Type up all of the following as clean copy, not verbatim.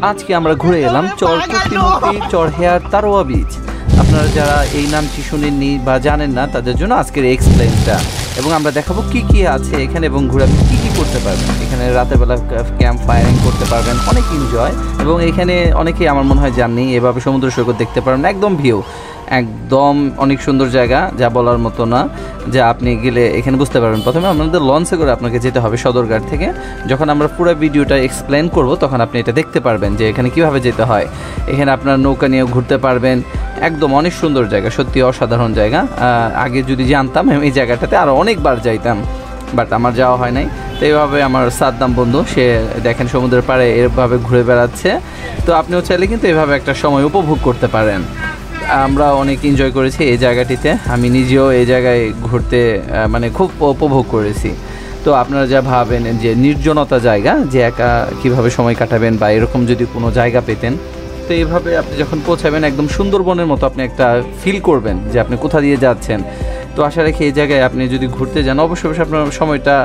আজকে আমরা ঘুরে এলাম চর কুর্তিমুখী চরহেয়ার তারোয়া বিচ। আপনারা যারা এই নামটি শুনেননি বা জানেন না তাদের জন্য আজকের এক্সপ্লেইনটা, এবং আমরা দেখাবো কি কি আছে এখানে এবং ঘুরে আপনি কী কী করতে পারবেন। এখানে রাতের বেলা ক্যাম্প ফায়ারিং করতে পারবেন, অনেক এনজয়। এবং এখানে অনেকেই আমার মনে হয় জাননি এভাবে সমুদ্র সৈকত দেখতে পারবেন, একদম ভিউ একদম অনেক সুন্দর জায়গা, যা বলার মতো না, যা আপনি গেলে এখানে বুঝতে পারবেন। প্রথমে আমাদের লঞ্চে করে আপনাকে যেতে হবে সদরঘাট থেকে। যখন আমরা পুরো ভিডিওটা এক্সপ্লেন করব তখন আপনি এটা দেখতে পারবেন যে এখানে কিভাবে যেতে হয়। এখানে আপনার নৌকা নিয়ে ঘুরতে পারবেন, একদম অনেক সুন্দর জায়গা, সত্যি অসাধারণ জায়গা। আগে যদি জানতাম এই জায়গাটাতে আরও অনেকবার যাইতাম, বাট আমার যাওয়া হয় নাই। তো এইভাবে আমার সাদ্দাম বন্ধু, সে দেখেন সমুদ্রের পাড়ে এভাবে ঘুরে বেড়াচ্ছে। তো আপনিও চাইলে কিন্তু এভাবে একটা সময় উপভোগ করতে পারেন। আমরা অনেক এনজয় করেছি এই জায়গাটিতে, আমি নিজেও এই জায়গায় ঘুরতে মানে খুব উপভোগ করেছি। তো আপনারা যা ভাবেন যে নির্জনতা জায়গা, যে একা কীভাবে সময় কাটাবেন বা এরকম যদি কোনো জায়গা পেতেন, তো এইভাবে আপনি যখন পৌঁছাবেন একদম সুন্দরবনের মতো আপনি একটা ফিল করবেন যে আপনি কোথা দিয়ে যাচ্ছেন। তো আশা রাখি এই জায়গায় আপনি যদি ঘুরতে যান অবশ্যই আপনার সময়টা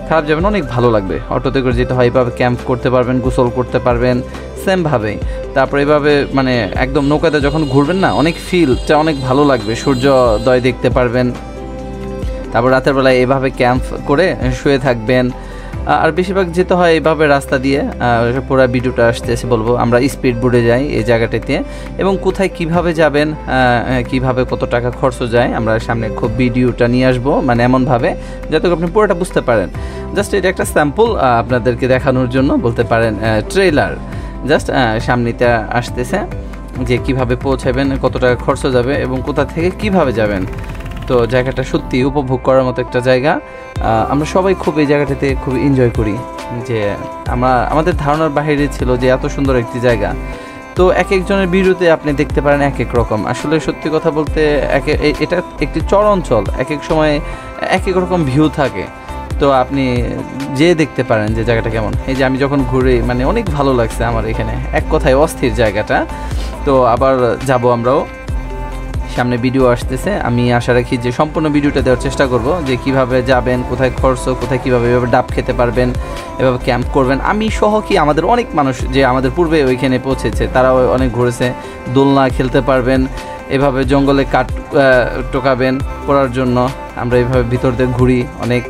খারাপ যাবে না, অনেক ভালো লাগবে। অটোতে করে যেতে হয়, এইভাবে ক্যাম্প করতে পারবেন, গোসল করতে পারবেন সেমভাবেই। তারপর এইভাবে মানে একদম নৌকাতে যখন ঘুরবেন না, অনেক ফিলটা অনেক ভালো লাগবে, সূর্যোদয় দেখতে পারবেন। তারপর রাতের বেলায় এইভাবে ক্যাম্প করে শুয়ে থাকবেন। আর বেশিরভাগ যেতে হয় এইভাবে রাস্তা দিয়ে। পুরো ভিডিওটা আসতেছে বলবো, আমরা স্পিড বোটে যাই এই জায়গাটাতে, এবং কোথায় কিভাবে যাবেন, কিভাবে কত টাকা খরচ যায় আমরা সামনে খুব ভিডিওটা নিয়ে আসবো, মানে এমনভাবে যাতে আপনি পুরোটা বুঝতে পারেন। জাস্ট এটা একটা স্যাম্পল আপনাদেরকে দেখানোর জন্য বলতে পারেন, ট্রেলার জাস্ট সামনেতে আসতেছে যে কিভাবে পৌঁছাবেন, কত টাকা খরচ যাবে এবং কোথা থেকে কিভাবে যাবেন। তো জায়গাটা সত্যি উপভোগ করার মতো একটা জায়গা। আমরা সবাই খুব এই জায়গাটাতে খুব এনজয় করি, যে আমাদের ধারণার বাইরে ছিল যে এত সুন্দর একটি জায়গা। তো এক একজনের ভিডিওতে আপনি দেখতে পারেন এক এক রকম। আসলে সত্যি কথা বলতে এটা একটি চর অঞ্চল, এক এক সময় এক এক রকম ভিউ থাকে। তো আপনি যে দেখতে পারেন যে জায়গাটা কেমন। এই যে আমি যখন ঘুরে মানে অনেক ভালো লাগছে আমার এখানে, এক কথায় অস্থির জায়গাটা। তো আবার যাব আমরাও, সামনে ভিডিও আসতেছে। আমি আশা রাখি যে সম্পূর্ণ ভিডিওটা দেওয়ার চেষ্টা করব, যে কিভাবে যাবেন, কোথায় খরচ, কোথায় কীভাবে এভাবে ডাব খেতে পারবেন, এভাবে ক্যাম্প করবেন। আমি সহ কি আমাদের অনেক মানুষ যে আমাদের পূর্বে ওইখানে পৌঁছেছে, তারাও অনেক ঘুরেছে। দোলনা খেলতে পারবেন, এভাবে জঙ্গলে কাঠ টোকাবেন করার জন্য। আমরা এইভাবে ভিতর দিয়ে ঘুরি অনেক।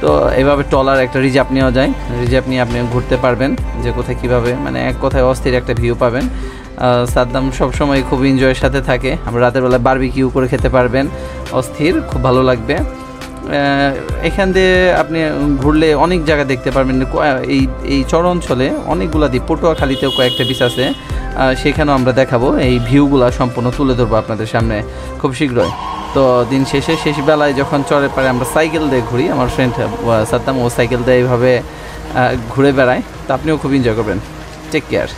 তো এইভাবে ট্রলার একটা রিজার্ভ নেওয়া যায়, রিজার্ভ নিয়ে আপনি ঘুরতে পারবেন যে কোথায় কীভাবে, মানে এক কথায় অস্থির একটা ভিউ পাবেন। সাদ্দাম সবসময় খুব এনজয়ের সাথে থাকে। আমরা রাতের বেলা বারবিকিউ করে খেতে পারবেন, অস্থির, খুব ভালো লাগবে। এখান দিয়ে আপনি ঘুরলে অনেক জায়গা দেখতে পারবেন। এই চর অঞ্চলে অনেকগুলো দ্বীপ, পটুয়াখালীতেও কয়েকটা বিচ আছে, সেখানেও আমরা দেখাবো। এই ভিউগুলো সম্পূর্ণ তুলে ধরবো আপনাদের সামনে খুব শীঘ্রই। তো দিন শেষে শেষ বেলায় যখন চরের পারে আমরা সাইকেল দিয়ে ঘুরি, আমার ফ্রেন্ড সাদ্দাম ও সাইকেল দিয়ে এইভাবে ঘুরে বেড়ায়। তো আপনিও খুব এনজয় করবেন। Take care.